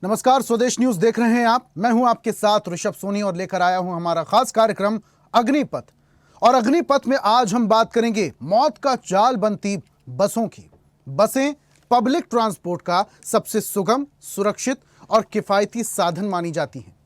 नमस्कार, स्वदेश न्यूज देख रहे हैं आप। मैं हूं आपके साथ ऋषभ सोनी और लेकर आया हूं हमारा खास कार्यक्रम अग्निपथ। और अग्निपथ में आज हम बात करेंगे मौत का जाल बनती बसों की। बसें पब्लिक ट्रांसपोर्ट का सबसे सुगम, सुरक्षित और किफायती साधन मानी जाती हैं,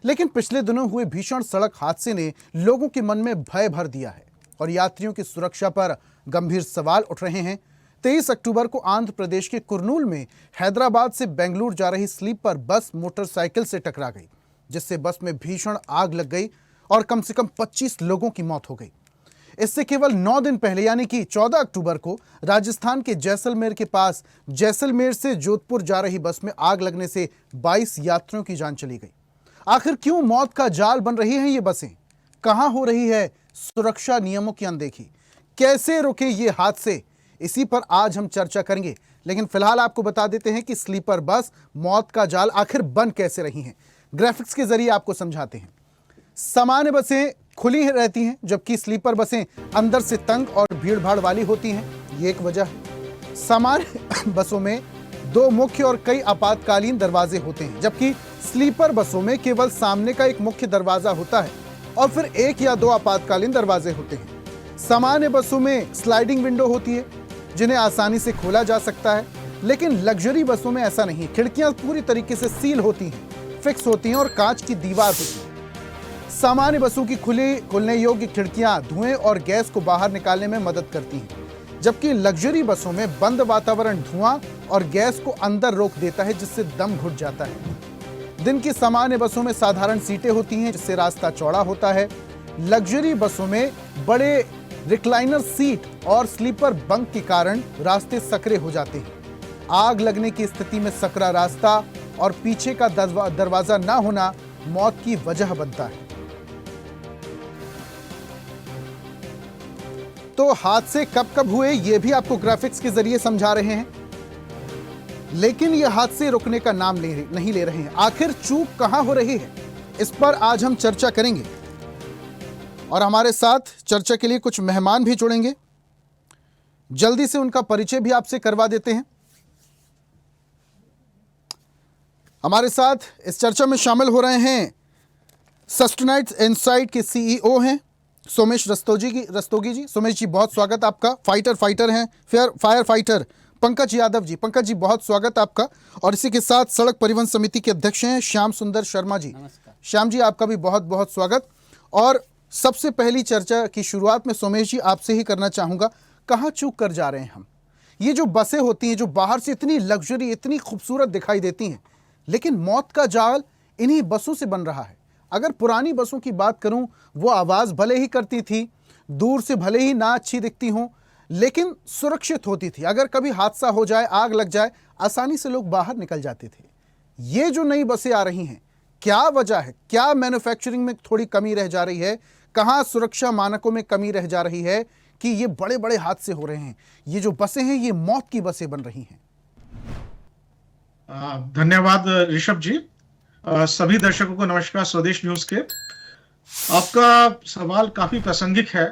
लेकिन पिछले दिनों हुए भीषण सड़क हादसे ने लोगों के मन में भय भर दिया है और यात्रियों की सुरक्षा पर गंभीर सवाल उठ रहे हैं। 23 अक्टूबर को आंध्र प्रदेश के कुर्नूल में हैदराबाद से बेंगलुरु जा रही स्लीपर बस मोटरसाइकिल से टकरा गई, जिससे बस में भीषण आग लग गई और कम से कम 25 लोगों की मौत हो गई। इससे केवल 9 दिन पहले यानी कि 14 अक्टूबर को राजस्थान के जैसलमेर के पास जैसलमेर से जोधपुर जा रही बस में आग लगने से 22 यात्रियों की जान चली गई। आखिर क्यों मौत का जाल बन रही हैं ये बसें? कहां हो रही है सुरक्षा नियमों की अनदेखी? कैसे रोके ये हादसे? इसी पर आज हम चर्चा करेंगे। लेकिन फिलहाल आपको बता देते हैं कि स्लीपर बस मौत का जाल आखिर बन कैसे रही हैं। ग्राफिक्स के जरिए आपको समझाते हैं। सामान्य बसें खुली रहती हैं, जबकि स्लीपर बसें अंदर से तंग और भीड़ भाड़ वाली होती हैं। ये एक वजह है। सामान्य बसों में 2 मुख्य और कई आपातकालीन दरवाजे होते हैं, जबकि स्लीपर बसों में केवल सामने का एक मुख्य दरवाजा होता है और फिर 1 या 2 आपातकालीन दरवाजे होते हैं। सामान्य बसों में स्लाइडिंग विंडो होती है, जिन्हें आसानी से खोला जा सकता है, लेकिन लग्जरी बसों में ऐसा नहीं। खिड़कियां पूरी तरीके से सील होती हैं, फिक्स होती हैं और कांच की दीवार होती है। सामान्य बसों की खुलने योग्य खिड़कियां धुएं और गैस को बाहर निकालने में मदद करती हैं, जबकि लग्जरी बसों में बंद वातावरण धुआं और गैस को अंदर रोक देता है, जिससे दम घुट जाता है। दिन की सामान्य बसों में साधारण सीटें होती हैं, जिससे रास्ता चौड़ा होता है। लग्जरी बसों में बड़े रिक्लाइनर सीट और स्लीपर बंक के कारण रास्ते सकरे हो जाते हैं। आग लगने की स्थिति में सकरा रास्ता और पीछे का दरवाजा ना होना मौत की वजह बनता है। तो हादसे कब कब हुए ये भी आपको ग्राफिक्स के जरिए समझा रहे हैं, लेकिन ये हादसे रुकने का नाम नहीं ले रहे हैं। आखिर चूक कहां हो रही है, इस पर आज हम चर्चा करेंगे और हमारे साथ चर्चा के लिए कुछ मेहमान भी जुड़ेंगे। जल्दी से उनका परिचय भी आपसे करवा देते हैं। हमारे साथ इस चर्चा में शामिल हो रहे हैं सस्टेनाइट इनसाइट के सीईओ हैं सोमेश रस्तोगी जी। सोमेश जी, बहुत स्वागत आपका। फाइटर हैं, फायर फाइटर पंकज यादव जी। पंकज जी, बहुत स्वागत आपका। और इसी के साथ सड़क परिवहन समिति के अध्यक्ष हैं श्याम सुंदर शर्मा जी। श्याम जी, आपका भी बहुत बहुत स्वागत। और सबसे पहली चर्चा की शुरुआत में सोमेश जी आपसे ही करना चाहूंगा, कहां चूक कर जा रहे हैं हम? ये जो बसें होती हैं, जो बाहर से इतनी लग्जरी, इतनी खूबसूरत दिखाई देती हैं, लेकिन मौत का जाल इन्हीं बसों से बन रहा है। अगर पुरानी बसों की बात करूं, वो आवाज भले ही करती थी, दूर से भले ही ना अच्छी दिखती हों, लेकिन सुरक्षित होती थी। अगर कभी हादसा हो जाए, आग लग जाए, आसानी से लोग बाहर निकल जाते थे। ये जो नई बसें आ रही हैं, क्या वजह है? क्या मैन्युफैक्चरिंग में थोड़ी कमी रह जा रही है? कहां सुरक्षा मानकों में कमी रह जा रही है कि ये बड़े बड़े हादसे हो रहे हैं? ये जो बसें हैं, ये मौत की बसें बन रही हैं। धन्यवाद ऋषभ जी। सभी दर्शकों को नमस्कार स्वदेश न्यूज के। आपका सवाल काफी प्रासंगिक है।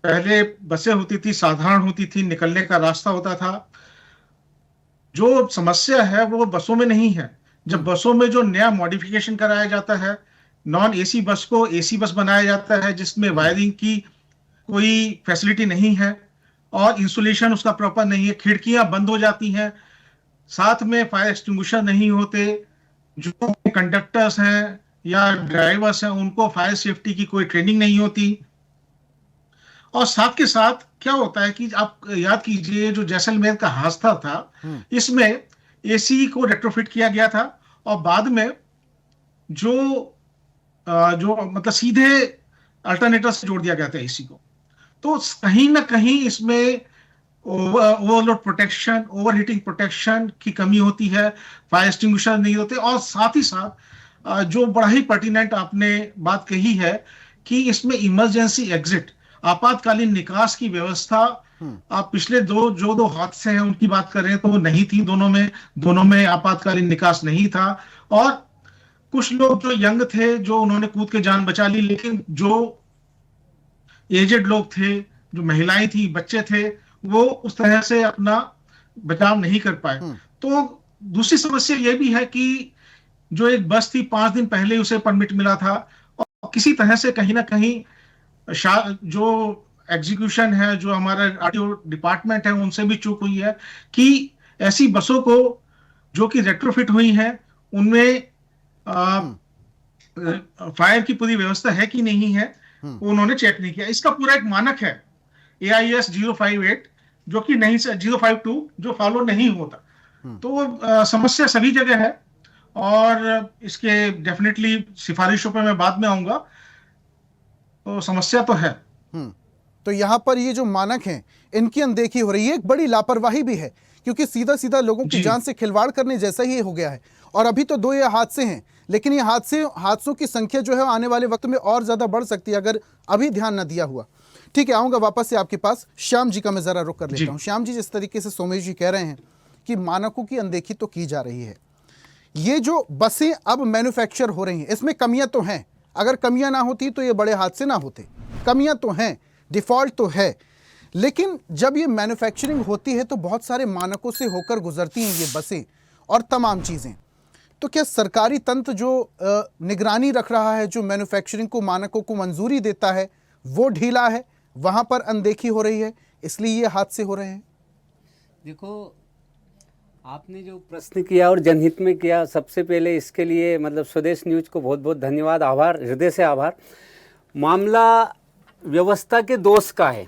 पहले बसें होती थी, साधारण होती थी, निकलने का रास्ता होता था। जो समस्या है वो बसों में नहीं है। जब बसों में जो नया मॉडिफिकेशन कराया जाता है, नॉन एसी बस को एसी बस बनाया जाता है, जिसमें वायरिंग की कोई फैसिलिटी नहीं है और इंसुलेशन उसका प्रॉपर नहीं है, खिड़कियां बंद हो जाती हैं, साथ में फायर एक्सटिंग्विशर नहीं होते, जो कंडक्टर्स हैं या ड्राइवर्स हैं उनको फायर सेफ्टी की कोई ट्रेनिंग नहीं होती। और साथ के साथ क्या होता है कि आप याद कीजिए, जो जैसलमेर का हादसा था, इसमें एसी को रेट्रोफिट किया गया था और बाद में जो मतलब सीधे अल्टरनेटर से जोड़ दिया गया था एसी को। तो कहीं ना कहीं इसमें ओवरलोड प्रोटेक्शन, ओवरहीटिंग प्रोटेक्शन की कमी होती है, फायर एक्सटिंग्विशर नहीं होते। और साथ ही साथ जो बड़ा ही पर्टिनेंट आपने बात कही है कि इसमें इमरजेंसी एग्जिट, आपातकालीन निकास की व्यवस्था, आप पिछले दो हादसे हैं उनकी बात कर रहे हैं तो वो नहीं थी। दोनों में आपातकालीन निकास नहीं था। और कुछ लोग जो यंग थे, जो उन्होंने कूद के जान बचा ली, लेकिन जो एजेड लोग थे, जो महिलाएं थी, बच्चे थे, वो उस तरह से अपना बचाव नहीं कर पाए। तो दूसरी समस्या यह भी है कि जो एक बस थी 5 दिन पहले उसे परमिट मिला था, और किसी तरह से कहीं ना कहीं जो एग्जीक्यूशन है, जो हमारा आरटीओ डिपार्टमेंट है, उनसे भी चूक हुई है कि ऐसी बसों को जो कि रेट्रोफिट हुई हैं उनमें हम्म। फायर की पूरी व्यवस्था है कि नहीं है, उन्होंने चेक नहीं किया। इसका पूरा एक मानक है AIS 058, जो कि नहीं, 052, जो फॉलो नहीं होता। तो समस्या सभी जगह है, और इसके डेफिनेटली सिफारिशों पे मैं बाद में आऊंगा। तो समस्या तो है। तो यहाँ पर ये जो मानक हैं इनकी अनदेखी हो रही है, एक बड़ी लापरवाही भी है, क्योंकि सीधा सीधा लोगों की जी जान से खिलवाड़ करने जैसा ही हो गया है। और अभी तो 2 ये हादसे हैं, लेकिन ये हादसों की संख्या जो है आने वाले वक्त में और ज्यादा बढ़ सकती है अगर अभी ध्यान न दिया हुआ। ठीक है, आऊंगा वापस से आपके पास। श्याम जी का मैं जरा रुक कर जी लेता हूँ। श्याम जी, जिस तरीके से सोमेश जी कह रहे हैं कि मानकों की अनदेखी तो की जा रही है, ये जो बसें अब मैन्युफैक्चर हो रही हैं इसमें कमियां तो हैं, अगर कमियां ना होती तो ये बड़े हादसे ना होते। कमियां तो हैं, डिफॉल्ट तो है, लेकिन जब ये मैन्युफैक्चरिंग होती है तो बहुत सारे मानकों से होकर गुजरती हैं ये बसें और तमाम चीज़ें। तो क्या सरकारी तंत्र जो निगरानी रख रहा है, जो मैन्युफैक्चरिंग को मानकों को मंजूरी देता है, वो ढीला है, वहाँ पर अनदेखी हो रही है, इसलिए ये हादसे हो रहे हैं? देखो, आपने जो प्रश्न किया और जनहित में किया, सबसे पहले इसके लिए मतलब स्वदेश न्यूज को बहुत बहुत धन्यवाद, आभार, हृदय से आभार। मामला व्यवस्था के दोष का है।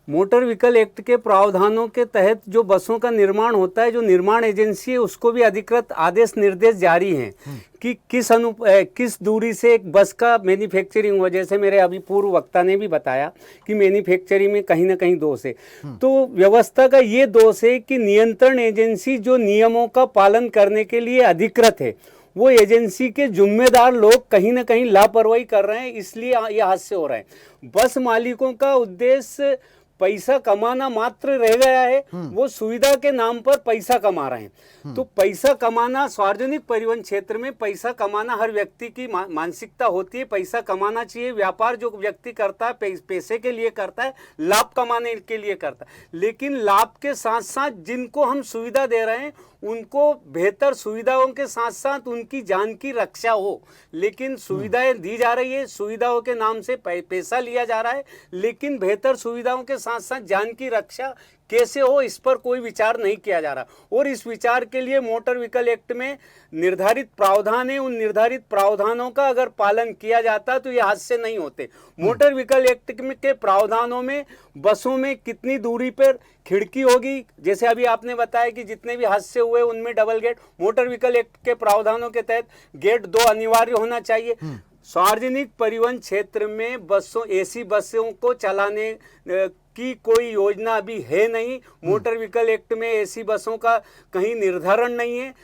मोटर व्हीकल एक्ट के प्रावधानों के तहत जो बसों का निर्माण होता है, जो निर्माण एजेंसी है उसको भी अधिकृत आदेश निर्देश जारी हैं कि किस दूरी से एक बस का मैन्युफैक्चरिंग हो। जैसे मेरे अभी पूर्व वक्ता ने भी बताया कि मैन्युफैक्चरिंग में कहीं ना कहीं दोष है। तो व्यवस्था का ये दोष है कि नियंत्रण एजेंसी जो नियमों का पालन करने के लिए अधिकृत है, वो एजेंसी के जिम्मेदार लोग कहीं ना कहीं लापरवाही कर रहे हैं, इसलिए ये हादसे हो रहे हैं। बस मालिकों का उद्देश्य पैसा कमाना मात्र रह गया है, वो सुविधा के नाम पर पैसा कमा रहे हैं। तो पैसा कमाना, सार्वजनिक परिवहन क्षेत्र में पैसा कमाना हर व्यक्ति की मानसिकता होती है। पैसा कमाना चाहिए। व्यापार जो व्यक्ति करता है पैसे के लिए करता है, लाभ कमाने के लिए करता है। लेकिन लाभ के साथ साथ जिनको हम सुविधा दे रहे हैं उनको बेहतर सुविधाओं के साथ साथ उनकी जान की रक्षा हो। लेकिन सुविधाएं दी जा रही है, सुविधाओं के नाम से पैसा लिया जा रहा है, लेकिन बेहतर सुविधाओं के साथ साथ जान की रक्षा कैसे हो, इस पर कोई विचार नहीं किया जा रहा। और इस विचार के लिए मोटर व्हीकल एक्ट में निर्धारित प्रावधान है, उन निर्धारित प्रावधानों का अगर पालन किया जाता तो ये हादसे नहीं होते। मोटर व्हीकल एक्ट के प्रावधानों में बसों में कितनी दूरी पर खिड़की होगी, जैसे अभी आपने बताया कि जितने भी हादसे हुए उनमें double gate, motor vehicle act के प्रावधानों के तहत गेट 2 अनिवार्य होना चाहिए। सार्वजनिक परिवहन क्षेत्र में बसों, एसी बसों को चलाने की कोई योजना अभी है नहीं। मोटर व्हीकल एक्ट में एसी बसों का कहीं निर्धारण नहीं है।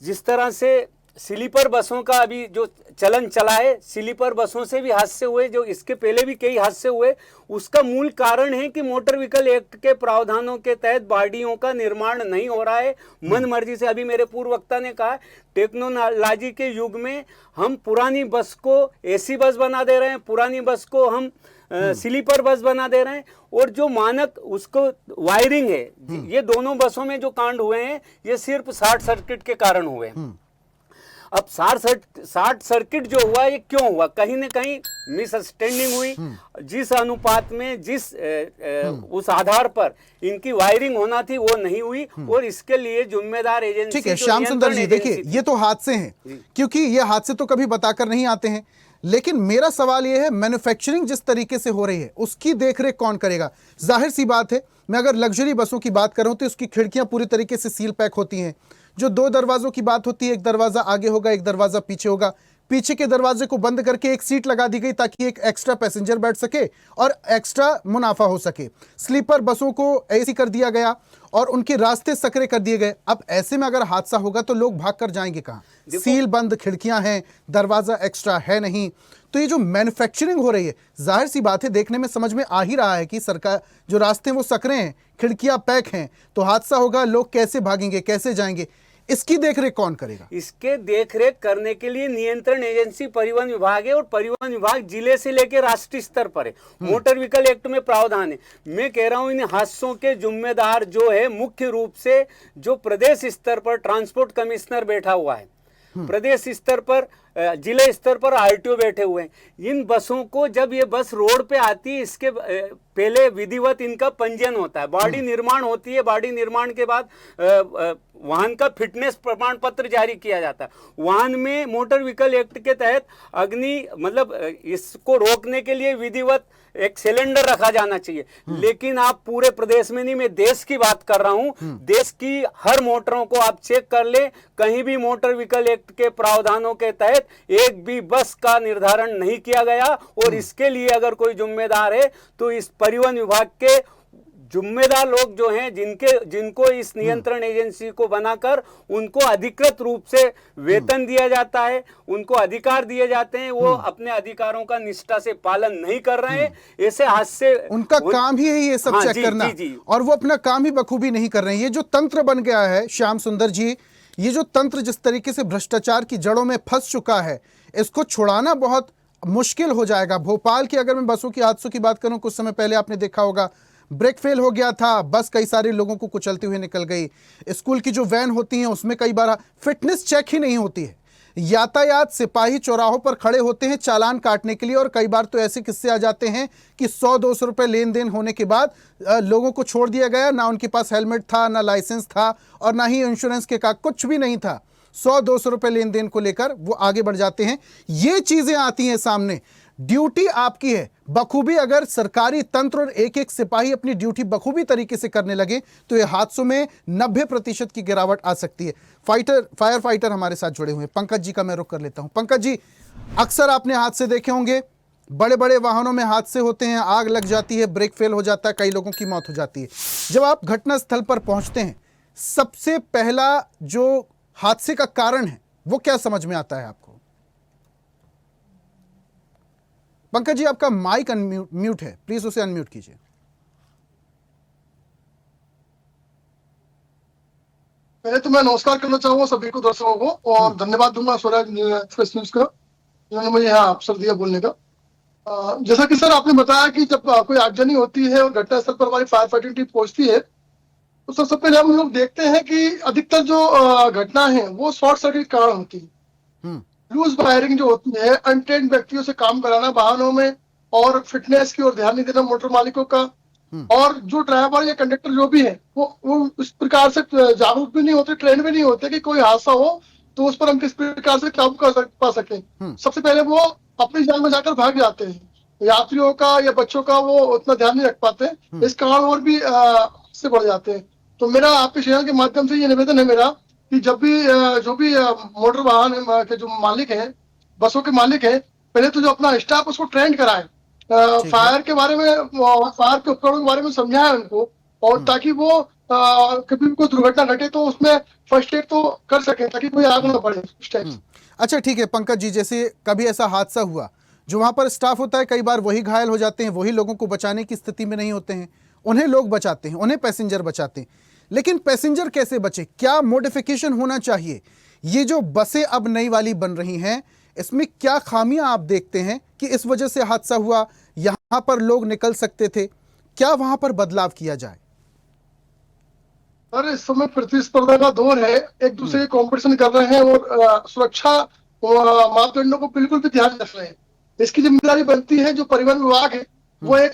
जिस तरह से स्लीपर बसों का अभी जो चलन चला है, स्लीपर बसों से भी हादसे हुए, जो इसके पहले भी कई हादसे हुए, उसका मूल कारण है कि मोटर व्हीकल एक्ट के प्रावधानों के तहत बॉडियों का निर्माण नहीं हो रहा है। मन मर्जी से, अभी मेरे पूर्व वक्ता ने कहा, टेक्नोलॉजी के युग में हम पुरानी बस को एसी बस बना दे रहे हैं, पुरानी बस को हम स्लीपर बस बना दे रहे हैं। और जो मानक उसको वायरिंग है, ये दोनों बसों में जो कांड हुए हैं ये सिर्फ शॉर्ट सर्किट के कारण हुए हैं। अब शॉर्ट सर्किट जो हुआ ये क्यों हुआ? कहीं ना कहीं मिसअंडरस्टैंडिंग हुई। जिस अनुपात में उस आधार पर इनकी वायरिंग होना थी वो नहीं हुई, और इसके लिए जिम्मेदार एजेंसी। ठीक है श्याम सुंदर जी, देखिए ये तो हादसे हैं, क्योंकि ये हादसे तो कभी बताकर नहीं आते हैं। लेकिन मेरा सवाल यह है, मैन्युफैक्चरिंग जिस तरीके से हो रही है उसकी देखरेख कौन करेगा? जाहिर सी बात है, मैं अगर लग्जरी बसों की बात करूं तो उसकी खिड़कियां पूरी तरीके से सील पैक होती हैं। जो 2 दरवाजों की बात होती है, एक दरवाजा आगे होगा, एक दरवाजा पीछे होगा। पीछे के दरवाजे को बंद करके एक सीट लगा दी गई ताकि एक एक्स्ट्रा पैसेंजर बैठ सके और एक्स्ट्रा मुनाफा हो सके। स्लीपर बसों को एसी कर दिया गया और उनके रास्ते सकरे कर दिए गए। अब ऐसे में अगर हादसा होगा तो लोग भाग कर जाएंगे कहाँ? सील बंद खिड़कियां हैं, दरवाजा एक्स्ट्रा है नहीं। तो ये जो मैन्युफैक्चरिंग हो रही है, जाहिर सी बात है, देखने में समझ में आ ही रहा है कि सरकार जो रास्ते वो सकरे हैं, खिड़कियां पैक हैं, तो हादसा होगा, लोग कैसे भागेंगे, कैसे जाएंगे? इसकी देखरेख कौन करेगा? इसके देखरेख करने के लिए नियंत्रण एजेंसी परिवहन विभाग है, और परिवहन विभाग जिले से लेकर राष्ट्रीय स्तर पर है। मोटर व्हीकल एक्ट में प्रावधान है। मैं कह रहा हूं इन हादसों के जिम्मेदार जो है मुख्य रूप से जो प्रदेश स्तर पर ट्रांसपोर्ट कमिश्नर बैठा हुआ है, प्रदेश स्तर पर, जिले स्तर पर आरटीओ बैठे हुए हैं। इन बसों को जब ये बस रोड पे आती है, इसके पहले विधिवत इनका पंजीयन होता है, बॉडी निर्माण होती है। बॉडी निर्माण के बाद वाहन का फिटनेस प्रमाण पत्र जारी किया जाता है। वाहन में मोटर व्हीकल एक्ट के तहत अग्नि मतलब इसको रोकने के लिए विधिवत एक सिलेंडर रखा जाना चाहिए। लेकिन आप पूरे प्रदेश में नहीं, मैं देश की बात कर रहा हूं, देश की हर मोटरों को आप चेक कर ले, कहीं भी मोटर व्हीकल एक्ट के प्रावधानों के तहत एक भी बस का निर्धारण नहीं किया गया। और इसके लिए अगर कोई जिम्मेदार है तो इस परिवहन विभाग के जिम्मेदार लोग जो हैं, जिनको इस नियंत्रण एजेंसी को बनाकर उनको अधिकृत रूप से वेतन दिया जाता है, उनको अधिकार दिए जाते हैं, वो अपने अधिकारों का निष्ठा से पालन नहीं कर रहे हैं। ऐसे हादसे, उनका काम ही है ये सब चेक करना, और वो अपना काम ही बखूबी नहीं कर रहे हैं। ये जो तंत्र बन गया है श्याम सुंदर जी, ये जो तंत्र जिस तरीके से भ्रष्टाचार की जड़ों में फंस चुका है, इसको छुड़ाना बहुत मुश्किल हो जाएगा। भोपाल की अगर मैं बसों की हादसों की बात करूं, कुछ समय पहले आपने देखा होगा ब्रेक फेल हो गया था, बस कई सारे लोगों को कुचलती हुई निकल गई। स्कूल की जो वैन होती हैं उसमें कई बार फिटनेस चेक ही नहीं होती है। यातायात सिपाही चौराहों पर खड़े होते हैं चालान काटने के लिए, और कई बार तो ऐसे किस्से आ जाते हैं कि 100-200 रुपए लेन देन होने के बाद लोगों को छोड़ दिया गया। ना उनके पास हेलमेट था, ना लाइसेंस था, और ना ही इंश्योरेंस के कागज, कुछ भी नहीं था। 100-200 रुपए लेन देन को लेकर वो आगे बढ़ जाते हैं। ये चीजें आती हैं सामने। ड्यूटी आपकी है बखूबी, अगर सरकारी तंत्र और एक एक सिपाही अपनी ड्यूटी बखूबी तरीके से करने लगे तो ये हादसों में 90% की गिरावट आ सकती है। फायर फाइटर हमारे साथ जुड़े हुए हैं, पंकज जी का मैं रुख कर लेता हूं। पंकज जी, अक्सर आपने हादसे देखे होंगे, बड़े बड़े वाहनों में हादसे होते हैं, आग लग जाती है, ब्रेक फेल हो जाता है, कई लोगों की मौत हो जाती है। जब आप घटनास्थल पर पहुंचते हैं, सबसे पहला जो हादसे का कारण है वो क्या समझ में आता है आपको? पंकज जी, आपका माइक म्यूट है, प्लीज उसे अनम्यूट कीजिए। पहले तो मैं नमस्कार करना चाहूंगा सभी को, दर्शकों को, और धन्यवाद दूंगा स्वराज एक्सप्रेस न्यूज का, जिन्होंने मुझे यहाँ अवसर दिया बोलने का। जैसा कि सर आपने बताया कि जब कोई आगजनी होती है और घटनास्थल पर हमारी फायर फाइटिंग टीम पहुंचती है, तो सबसे पहले हम लोग देखते हैं कि अधिकतर जो घटना है वो शॉर्ट सर्किट कारण होती है। लूज वायरिंग जो होती है, अनट्रेन्ड व्यक्तियों से काम कराना वाहनों में, और फिटनेस की ओर ध्यान नहीं देना मोटर मालिकों का, और जो ड्राइवर या कंडक्टर जो भी है वो इस प्रकार से जागरूक भी नहीं होते, ट्रेन भी नहीं होते कि कोई हादसा हो तो उस पर हम किस प्रकार से काबू पा सके। सबसे पहले वो अपनी जान में जाकर भाग जाते हैं, यात्रियों का या बच्चों का वो उतना ध्यान नहीं रख पाते, इस कारण और भी से बढ़ जाते हैं। तो मेरा आपके चैनल के माध्यम से ये निवेदन है मेरा कि जब भी जो भी मोटर वाहन के जो मालिक हैं, बसों के मालिक हैं, पहले तो जो अपना स्टाफ उसको ट्रेंड कराए, फायर के बारे में, फायर के उपकरणों के बारे में समझाए उनको, और ताकि वो कभी भी कोई दुर्घटना घटे तो उसमें फर्स्ट एड तो कर सके, ताकि कोई आग ना बढ़े उस टाइम। अच्छा ठीक है पंकज जी, जैसे कभी ऐसा हादसा हुआ, जो वहां पर स्टाफ होता है कई बार वही घायल हो जाते हैं, वही लोगों को बचाने की स्थिति में नहीं होते हैं, उन्हें लोग बचाते हैं, उन्हें पैसेंजर बचाते हैं। लेकिन पैसेंजर कैसे बचे, क्या मॉडिफिकेशन होना चाहिए? ये जो बसें अब नई वाली बन रही हैं, इसमें क्या खामियां आप देखते हैं कि इस वजह से हादसा हुआ, यहां पर लोग निकल सकते थे, क्या वहां पर बदलाव किया जाए? सर, इस समय प्रतिस्पर्धा का दौर है, एक दूसरे के कंपटीशन कर रहे हैं और सुरक्षा मापदंडों को बिल्कुल भी ध्यान रख रहे हैं। इसकी जिम्मेदारी बनती है जो परिवहन विभाग है वो एक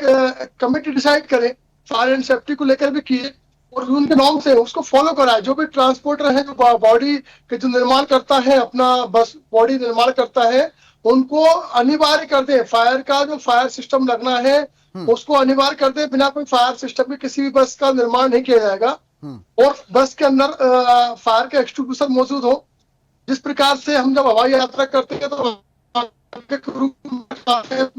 कमेटी डिसाइड करे, फायर एंड सेफ्टी को लेकर भी किए, और उनके नॉर्म्स है उसको फॉलो कराए। जो भी ट्रांसपोर्टर है, जो बॉडी के जो निर्माण करता है, अपना बस बॉडी निर्माण करता है, उनको अनिवार्य कर दे, फायर का जो फायर सिस्टम लगना है उसको अनिवार्य कर दे। बिना कोई फायर सिस्टम के किसी भी बस का निर्माण नहीं किया जाएगा, और बस के अंदर फायर के एक्सटिंग्विशर मौजूद हो। जिस प्रकार से हम जब हवाई यात्रा करते हैं तो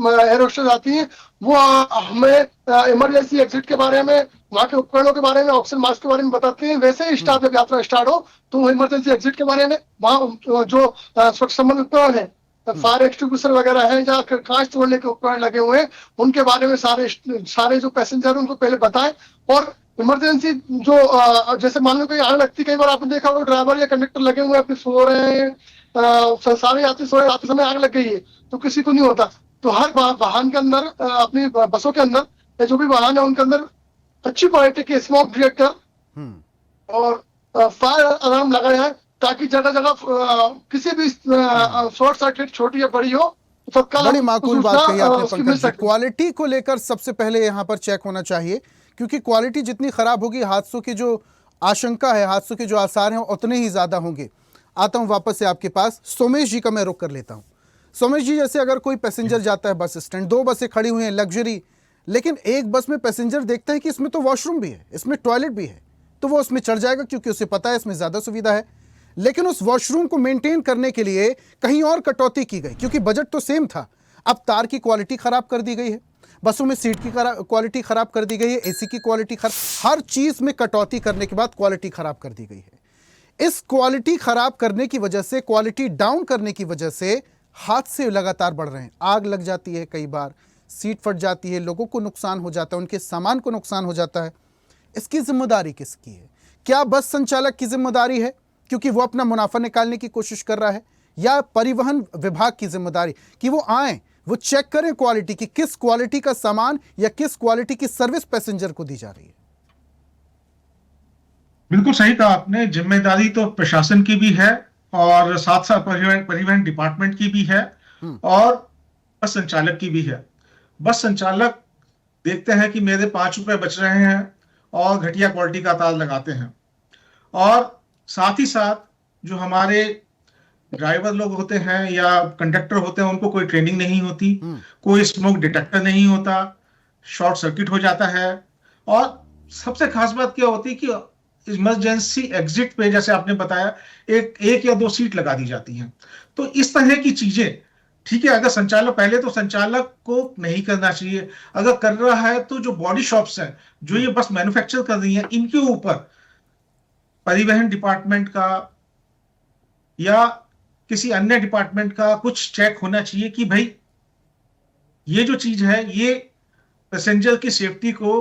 एयर होस्टेस आती है, वो हमें इमरजेंसी एग्जिट के बारे में, वहाँ के उपकरणों के बारे में, ऑक्सीजन मास्क के बारे में बताते हैं। वैसे ही स्टाफ जब यात्रा स्टार्ट हो तो इमरजेंसी एग्जिट के बारे में, वहाँ जो सुरक्षा संबंधी उपकरण है, फायर एक्सटिंग्विशर वगैरह है, जहाँ कांच तोड़ने के उपकरण लगे हुए हैं, उनके बारे में सारे जो पैसेंजर उनको पहले बताएं। और इमरजेंसी जो जैसे मान लो कोई आग लगती, कई बार आपने देखा होगा ड्राइवर या कंडक्टर लगे हुए अपने सो रहे हैं, सारे यात्री सो रहे, आते समय आग लग गई है तो किसी को नहीं होता। तो हर वाहन के अंदर, अपनी बसों के अंदर या जो भी वाहन है उनके अंदर अच्छी क्वालिटी के स्मोक डिटेक्टर और फायर अलार्म लगाया है, ताकि जगह जगह किसी भी शॉर्ट सर्किट छोटी या बड़ी हो तो तत्काल बड़ी माकूल बात कही आपने उसकी मिल पंकज जी। सकती है। क्वालिटी को लेकर सबसे पहले यहाँ पर चेक होना चाहिए, क्योंकि क्वालिटी जितनी खराब होगी हादसों की जो आशंका है, हादसों के जो आसार हैं उतने ही ज्यादा होंगे। आता हूं वापस से आपके पास, सोमेश जी का मैं रुख कर लेता हूं। सोमेश जी, जैसे अगर कोई पैसेंजर जाता है बस स्टैंड, 2 बसें खड़ी हुई हैं लग्जरी, लेकिन एक बस में पैसेंजर देखता है कि इसमें तो वॉशरूम भी है, इसमें टॉयलेट भी है, तो वो उसमें चढ़ जाएगा क्योंकि उसे पता है इसमें ज्यादा सुविधा है। लेकिन उस वॉशरूम को मेंटेन करने के लिए कहीं और कटौती की गई, क्योंकि बजट तो सेम था। अब तार की क्वालिटी खराब कर दी गई है, बसों में सीट की क्वालिटी खराब कर दी गई है, एसी की क्वालिटी खराब, हर चीज में कटौती करने के बाद क्वालिटी खराब कर दी गई है। इस क्वालिटी खराब करने की वजह से, क्वालिटी डाउन करने की वजह से हादसे लगातार बढ़ रहे हैं। आग लग जाती है, कई बार सीट फट जाती है, लोगों को नुकसान हो जाता है, उनके सामान को नुकसान हो जाता है। इसकी जिम्मेदारी किसकी है? क्या बस संचालक की जिम्मेदारी है क्योंकि वो अपना मुनाफा निकालने की कोशिश कर रहा है, या परिवहन विभाग की जिम्मेदारी कि वो आए, वो चेक करें क्वालिटी की, किस क्वालिटी का सामान या किस क्वालिटी की सर्विस पैसेंजर को दी जा रही है? बिल्कुल सही कहा आपने। जिम्मेदारी तो प्रशासन की भी है और साथ साथ परिवहन डिपार्टमेंट की भी है और बस संचालक की भी है। बस संचालक देखते हैं कि मेरे 5 रुपए बच रहे हैं और घटिया क्वालिटी का तार लगाते हैं, और साथ ही साथ जो हमारे ड्राइवर लोग होते हैं या कंडक्टर होते हैं उनको कोई ट्रेनिंग नहीं होती, कोई स्मोक डिटेक्टर नहीं होता, शॉर्ट सर्किट हो जाता है। और सबसे खास बात क्या होती है कि इमरजेंसी एग्जिट पे, जैसे आपने बताया, एक या 2 सीट लगा दी जाती हैं। तो इस तरह की चीजें, ठीक है, अगर संचालक, पहले तो संचालक को नहीं करना चाहिए, अगर कर रहा है तो जो बॉडी शॉप्स हैं जो ये बस मैन्युफैक्चर कर रही हैं, इनके ऊपर परिवहन डिपार्टमेंट का या किसी अन्य डिपार्टमेंट का कुछ चेक होना चाहिए कि भाई ये जो चीज है ये पैसेंजर की सेफ्टी को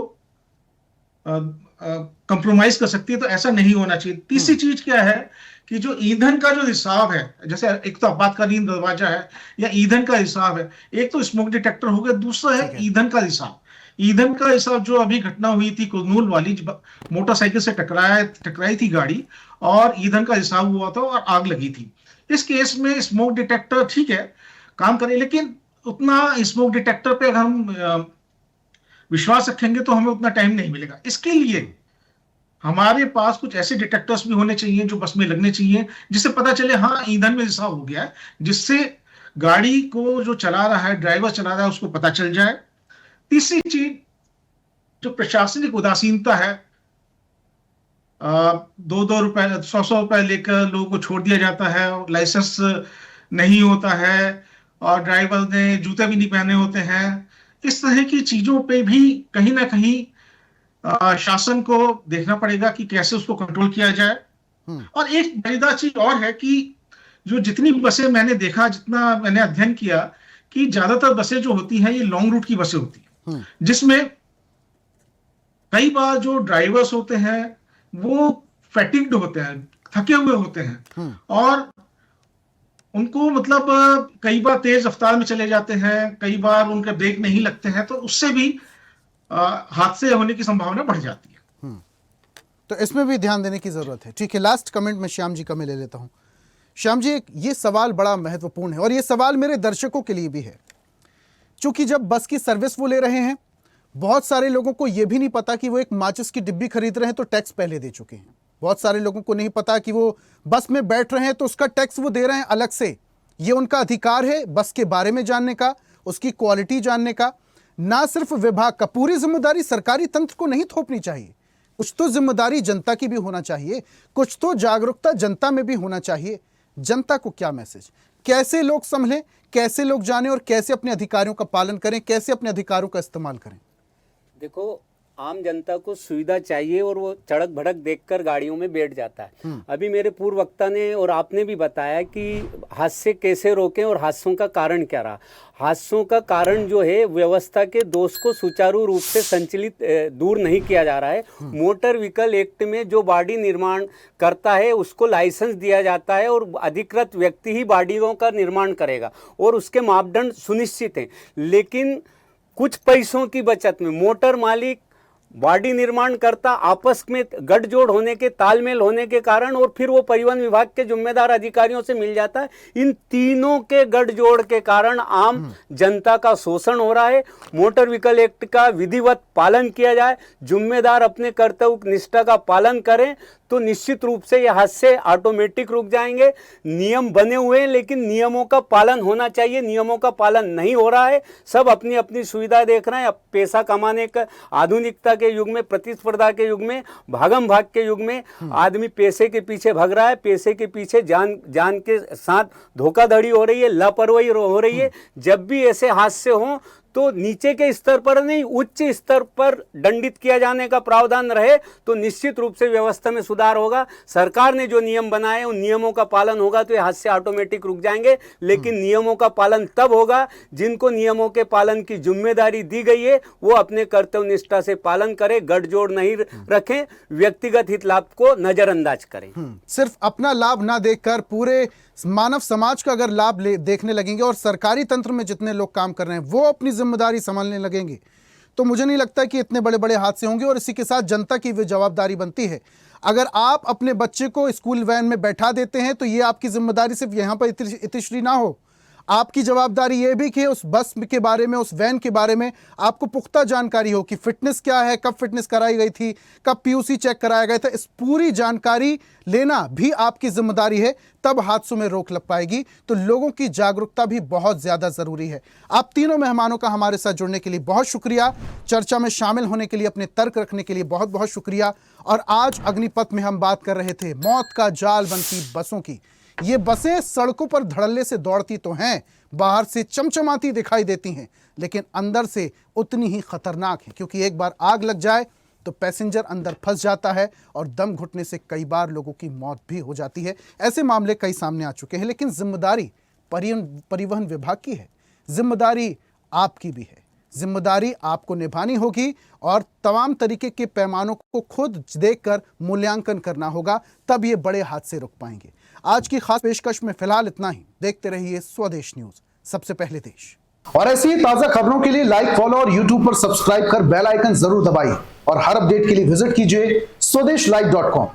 कंप्रोमाइज कर सकती है, तो ऐसा नहीं होना चाहिए। तीसरी चीज क्या है कि जो ईंधन का जो रिसाव है, जैसे एक तो आपातकालीन दरवाजा है या ईंधन का रिसाव है, एक तो स्मोक डिटेक्टर हो गया, दूसरा है ईंधन का रिसाव। ईंधन का रिसाव जो अभी घटना हुई थी कुरनूल वाली, मोटरसाइकिल से टकराई थी गाड़ी और ईंधन का रिसाव हुआ था और आग लगी थी। इस केस में स्मोक डिटेक्टर ठीक है काम करे, लेकिन उतना स्मोक डिटेक्टर पे अगर हम विश्वास रखेंगे तो हमें उतना टाइम नहीं मिलेगा। इसके लिए हमारे पास कुछ ऐसे डिटेक्टर्स भी होने चाहिए जो बस में लगने चाहिए, जिससे पता चले हाँ ईंधन में रिसाव हो गया है, जिससे गाड़ी को जो चला रहा है, ड्राइवर चला रहा है, उसको पता चल जाए। तीसरी चीज जो प्रशासनिक उदासीनता है, 2-2 रुपए 100-100 रुपए लेकर लोगों को छोड़ दिया जाता है, लाइसेंस नहीं होता है और ड्राइवर ने जूते भी नहीं पहने होते हैं। इस तरह की चीजों पे भी कहीं ना कहीं शासन को देखना पड़ेगा कि कैसे उसको कंट्रोल किया जाए। और एक मजेदार चीज और है कि जो जितनी बसें मैंने देखा, जितना मैंने अध्ययन किया, कि ज्यादातर बसें जो होती हैं ये लॉन्ग रूट की बसें होती हैं, जिसमें कई बार जो ड्राइवर्स होते हैं वो फैटिग्ड होते हैं, थके हुए होते हैं, और उनको मतलब कई बार तेज रफ्तार में चले जाते हैं, कई बार उनके ब्रेक नहीं लगते हैं, तो उससे भी हादसे होने की संभावना बढ़ जाती है। तो इसमें भी ध्यान देने की जरूरत है। ठीक है, लास्ट कमेंट में श्याम जी का मैं ले लेता हूं। श्याम जी, ये सवाल बड़ा महत्वपूर्ण है और ये सवाल मेरे दर्शकों के लिए भी है, क्योंकि जब बस की सर्विस वो ले रहे हैं, बहुत सारे लोगों को यह भी नहीं पता कि वो एक माचिस की डिब्बी खरीद रहे हैं तो टैक्स पहले दे चुके हैं। बहुत सारे लोगों को नहीं पता कि वो बस में बैठ रहे हैं तो उसका टैक्स वो दे रहे हैं अलग से। ये उनका अधिकार है बस के बारे में जानने का, उसकी क्वालिटी जानने का। ना सिर्फ विभाग का, पूरी जिम्मेदारी सरकारी तंत्र को नहीं थोपनी चाहिए, कुछ तो जिम्मेदारी जनता की भी होना चाहिए, कुछ तो जागरूकता जनता में भी होना चाहिए। जनता को क्या मैसेज, कैसे लोग संभलें, कैसे लोग जाने और कैसे अपने अधिकारों का पालन करें, कैसे अपने अधिकारों का इस्तेमाल करें? देखो, आम जनता को सुविधा चाहिए और वो चड़क भड़क देखकर गाड़ियों में बैठ जाता है। अभी मेरे पूर्व वक्ता ने और आपने भी बताया कि हादसे कैसे रोकें और हादसों का कारण क्या रहा। हादसों का कारण जो है व्यवस्था के दोष को सुचारू रूप से संचालित दूर नहीं किया जा रहा है। मोटर व्हीकल एक्ट में जो बॉडी निर्माण करता है उसको लाइसेंस दिया जाता है और अधिकृत व्यक्ति ही बॉडियों का निर्माण करेगा और उसके मापदंड सुनिश्चित हैं। लेकिन कुछ पैसों की बचत में मोटर मालिक बॉडी निर्माणकर्ता आपस में गठजोड़ होने के, तालमेल होने के कारण, और फिर वो परिवहन विभाग के जिम्मेदार अधिकारियों से मिल जाता है। इन तीनों के गठजोड़ के कारण आम जनता का शोषण हो रहा है। मोटर व्हीकल एक्ट का विधिवत पालन किया जाए, जिम्मेदार अपने कर्तव्य निष्ठा का पालन करें, तो निश्चित रूप से ये हादसे ऑटोमेटिक रुक जाएंगे। नियम बने हुए हैं, लेकिन नियमों का पालन होना चाहिए। नियमों का पालन नहीं हो रहा है। सब अपनी अपनी सुविधा देख रहे हैं। अब पैसा कमाने का, आधुनिकता के युग में, प्रतिस्पर्धा के युग में, भागम भाग के युग में आदमी पैसे के पीछे भाग रहा है। पैसे के पीछे जान के साथ धोखाधड़ी हो रही है, लापरवाही हो रही है। जब भी ऐसे हादसे हों तो नीचे के स्तर पर नहीं, उच्च स्तर पर दंडित किया जाने का प्रावधान रहे, तो निश्चित रूप से व्यवस्था में सुधार होगा। सरकार ने जो नियम बनाए उन नियमों का पालन होगा तो ये हादसे ऑटोमेटिक रुक जाएंगे। लेकिन नियमों का पालन तब होगा जिनको नियमों के पालन की जिम्मेदारी दी गई है वो अपने कर्तव्य निष्ठा से पालन करें, गठजोड़ नहीं रखें, व्यक्तिगत हित लाभ को नजरअंदाज करें। सिर्फ अपना लाभ ना देखकर पूरे मानव समाज का अगर लाभ देखने लगेंगे और सरकारी तंत्र में जितने लोग काम कर रहे हैं वो अपनी जिम्मेदारी संभालने लगेंगे, तो मुझे नहीं लगता कि इतने बड़े बड़े हादसे होंगे। और इसी के साथ जनता की भी जवाबदारी बनती है। अगर आप अपने बच्चे को स्कूल वैन में बैठा देते हैं तो ये आपकी जिम्मेदारी सिर्फ यहाँ पर इतिश्री ना हो, आपकी जवाबदारी ये भी कि उस बस के बारे में, उस वैन के बारे में आपको पुख्ता जानकारी हो कि फिटनेस क्या है, कब फिटनेस कराई गई थी, कब पीयूसी चेक कराया गया था। इस पूरी जानकारी लेना भी आपकी जिम्मेदारी है, तब हादसों में रोक लग पाएगी। तो लोगों की जागरूकता भी बहुत ज्यादा जरूरी है। आप तीनों मेहमानों का हमारे साथ जुड़ने के लिए बहुत शुक्रिया, चर्चा में शामिल होने के लिए, अपने तर्क रखने के लिए बहुत बहुत शुक्रिया। और आज अग्निपथ में हम बात कर रहे थे मौत का जाल बनती बसों की। ये बसें सड़कों पर धड़ल्ले से दौड़ती तो हैं, बाहर से चमचमाती दिखाई देती हैं, लेकिन अंदर से उतनी ही खतरनाक है, क्योंकि एक बार आग लग जाए तो पैसेंजर अंदर फंस जाता है और दम घुटने से कई बार लोगों की मौत भी हो जाती है। ऐसे मामले कई सामने आ चुके हैं। लेकिन जिम्मेदारी परिवहन विभाग की है, जिम्मेदारी आपकी भी है। जिम्मेदारी आपको निभानी होगी और तमाम तरीके के पैमानों को खुद देखकर मूल्यांकन करना होगा, तब ये बड़े हादसे रुक पाएंगे। आज की खास पेशकश में फिलहाल इतना ही। देखते रहिए स्वदेश न्यूज, सबसे पहले देश। और ऐसी ही ताजा खबरों के लिए लाइक, फॉलो और यूट्यूब पर सब्सक्राइब कर बेल आइकन जरूर दबाइए। और हर अपडेट के लिए विजिट कीजिए स्वदेशलाइव.com।